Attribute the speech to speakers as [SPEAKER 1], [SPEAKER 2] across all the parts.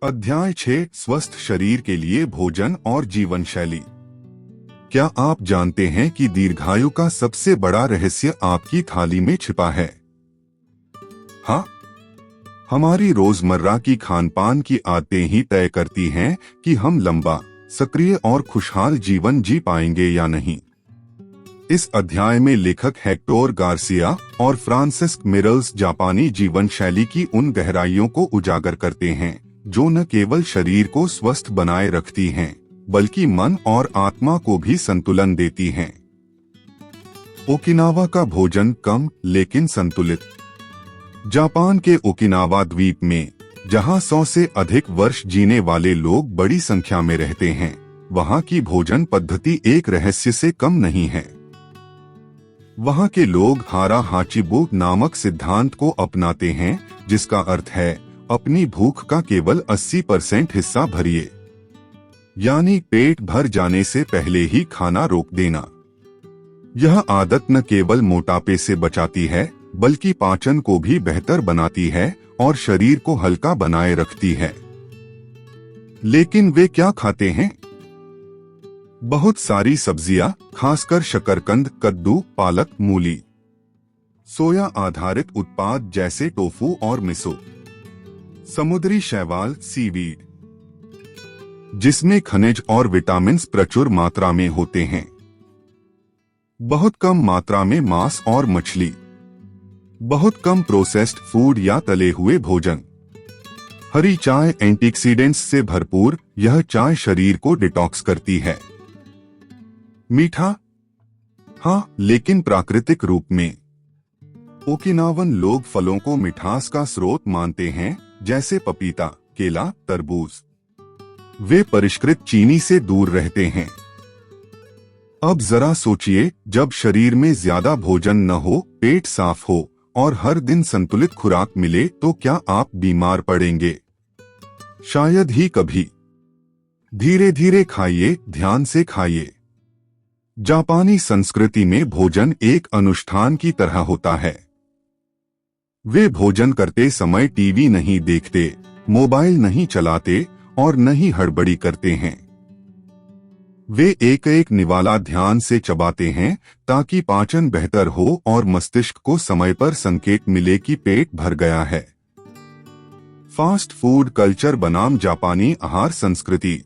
[SPEAKER 1] अध्याय 6 स्वस्थ शरीर के लिए भोजन और जीवन शैली। क्या आप जानते हैं कि दीर्घायु का सबसे बड़ा रहस्य आपकी थाली में छिपा है? हाँ, हमारी रोजमर्रा की खानपान की आदतें ही तय करती हैं कि हम लंबा, सक्रिय और खुशहाल जीवन जी पाएंगे या नहीं। इस अध्याय में लेखक हेक्टोर गार्सिया और फ्रांसिस्क मिरल्स जापानी जीवन शैली की उन गहराइयों को उजागर करते हैं जो न केवल शरीर को स्वस्थ बनाए रखती हैं, बल्कि मन और आत्मा को भी संतुलन देती हैं। ओकिनावा का भोजन कम लेकिन संतुलित। जापान के ओकिनावा द्वीप में, जहां 100 से अधिक वर्ष जीने वाले लोग बड़ी संख्या में रहते हैं, वहां की भोजन पद्धति एक रहस्य से कम नहीं है। वहां के लोग हारा हाचिबु नामक सिद्धांत को अपनाते हैं, जिसका अर्थ है अपनी भूख का केवल 80% हिस्सा भरिए, यानी पेट भर जाने से पहले ही खाना रोक देना। यह आदत न केवल मोटापे से बचाती है, बल्कि पाचन को भी बेहतर बनाती है और शरीर को हल्का बनाए रखती है। लेकिन वे क्या खाते हैं? बहुत सारी सब्जियां, खासकर शकरकंद, कद्दू, पालक, मूली, सोया आधारित उत्पाद जैसे टोफू और मिसो, समुद्री शैवाल, सीवीड, जिसमें खनिज और विटामिन्स प्रचुर मात्रा में होते हैं, बहुत कम मात्रा में मांस और मछली, बहुत कम प्रोसेस्ड फूड या तले हुए भोजन। हरी चाय एंटीऑक्सीडेंट्स से भरपूर, यह चाय शरीर को डिटॉक्स करती है। मीठा? हाँ, लेकिन प्राकृतिक रूप में। ओकिनावन लोग फलों को मिठास का स्रोत मानते हैं, जैसे पपीता, केला, तरबूज। वे परिष्कृत चीनी से दूर रहते हैं। अब जरा सोचिए, जब शरीर में ज्यादा भोजन न हो, पेट साफ हो और हर दिन संतुलित खुराक मिले, तो क्या आप बीमार पड़ेंगे? शायद ही कभी। धीरे धीरे खाइए, ध्यान से खाइए। जापानी संस्कृति में भोजन एक अनुष्ठान की तरह होता है। वे भोजन करते समय टीवी नहीं देखते, मोबाइल नहीं चलाते और न ही हड़बड़ी करते हैं। वे एक एक निवाला ध्यान से चबाते हैं ताकि पाचन बेहतर हो और मस्तिष्क को समय पर संकेत मिले कि पेट भर गया है। फास्ट फूड कल्चर बनाम जापानी आहार संस्कृति।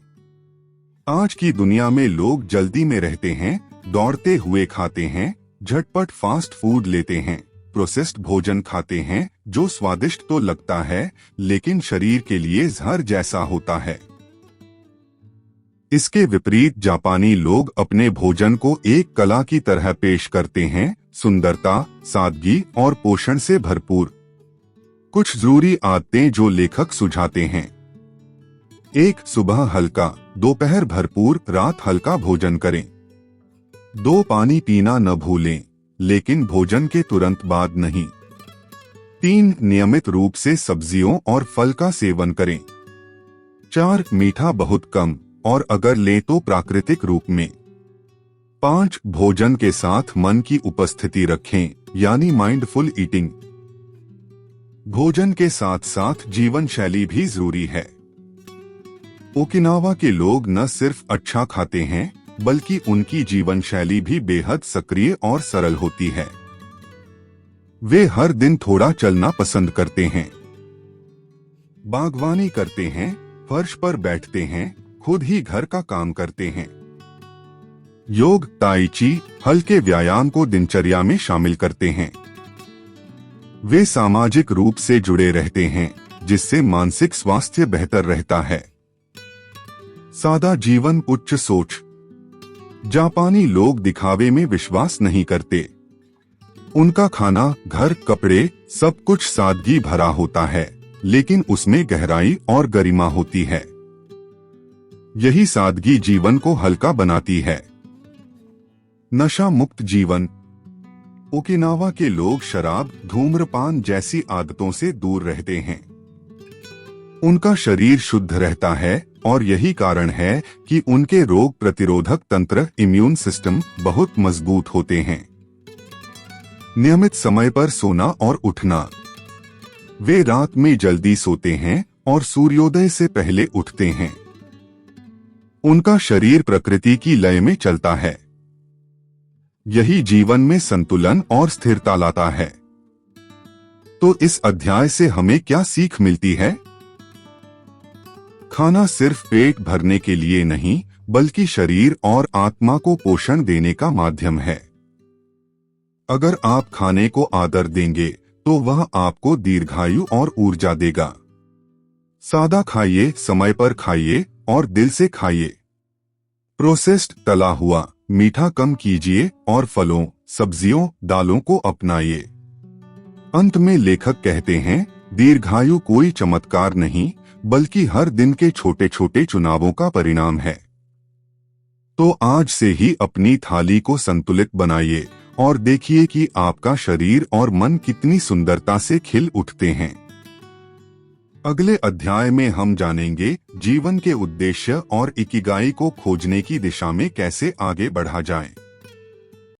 [SPEAKER 1] आज की दुनिया में लोग जल्दी में रहते हैं, दौड़ते हुए खाते हैं, झटपट फास्ट फूड लेते हैं, प्रोसेस्ड भोजन खाते हैं जो स्वादिष्ट तो लगता है लेकिन शरीर के लिए जहर जैसा होता है। इसके विपरीत जापानी लोग अपने भोजन को एक कला की तरह पेश करते हैं, सुंदरता, सादगी और पोषण से भरपूर। कुछ जरूरी आदतें जो लेखक सुझाते हैं। 1. सुबह हल्का, दोपहर भरपूर, रात हल्का भोजन करें। 2. पानी पीना न भूलें, लेकिन भोजन के तुरंत बाद नहीं। 3. नियमित रूप से सब्जियों और फल का सेवन करें। 4. मीठा बहुत कम, और अगर ले तो प्राकृतिक रूप में। 5. भोजन के साथ मन की उपस्थिति रखें, यानी माइंडफुल ईटिंग। भोजन के साथ साथ जीवन शैली भी जरूरी है। ओकिनावा के लोग न सिर्फ अच्छा खाते हैं, बल्कि उनकी जीवन शैली भी बेहद सक्रिय और सरल होती है। वे हर दिन थोड़ा चलना पसंद करते हैं, बागवानी करते हैं, फर्श पर बैठते हैं, खुद ही घर का काम करते हैं। योग, ताई ची, हल्के व्यायाम को दिनचर्या में शामिल करते हैं। वे सामाजिक रूप से जुड़े रहते हैं, जिससे मानसिक स्वास्थ्य बेहतर रहता है। सादा जीवन, उच्च सोच। जापानी लोग दिखावे में विश्वास नहीं करते। उनका खाना, घर, कपड़े, सब कुछ सादगी भरा होता है, लेकिन उसमें गहराई और गरिमा होती है। यही सादगी जीवन को हल्का बनाती है। नशा मुक्त जीवन। ओकिनावा के लोग शराब, धूम्रपान जैसी आदतों से दूर रहते हैं। उनका शरीर शुद्ध रहता है और यही कारण है कि उनके रोग प्रतिरोधक तंत्र, इम्यून सिस्टम बहुत मजबूत होते हैं। नियमित समय पर सोना और उठना। वे रात में जल्दी सोते हैं और सूर्योदय से पहले उठते हैं। उनका शरीर प्रकृति की लय में चलता है। यही जीवन में संतुलन और स्थिरता लाता है। तो इस अध्याय से हमें क्या सीख मिलती है? खाना सिर्फ पेट भरने के लिए नहीं, बल्कि शरीर और आत्मा को पोषण देने का माध्यम है। अगर आप खाने को आदर देंगे तो वह आपको दीर्घायु और ऊर्जा देगा। सादा खाइए, समय पर खाइए और दिल से खाइए। प्रोसेस्ड तला हुआ मीठा कम कीजिए और फलों, सब्जियों, दालों को अपनाइए। अंत में लेखक कहते हैं, दीर्घायु कोई चमत्कार नहीं, बल्कि हर दिन के छोटे छोटे चुनावों का परिणाम है। तो आज से ही अपनी थाली को संतुलित बनाइए और देखिए कि आपका शरीर और मन कितनी सुंदरता से खिल उठते हैं। अगले अध्याय में हम जानेंगे जीवन के उद्देश्य और इकिगाई को खोजने की दिशा में कैसे आगे बढ़ा जाए।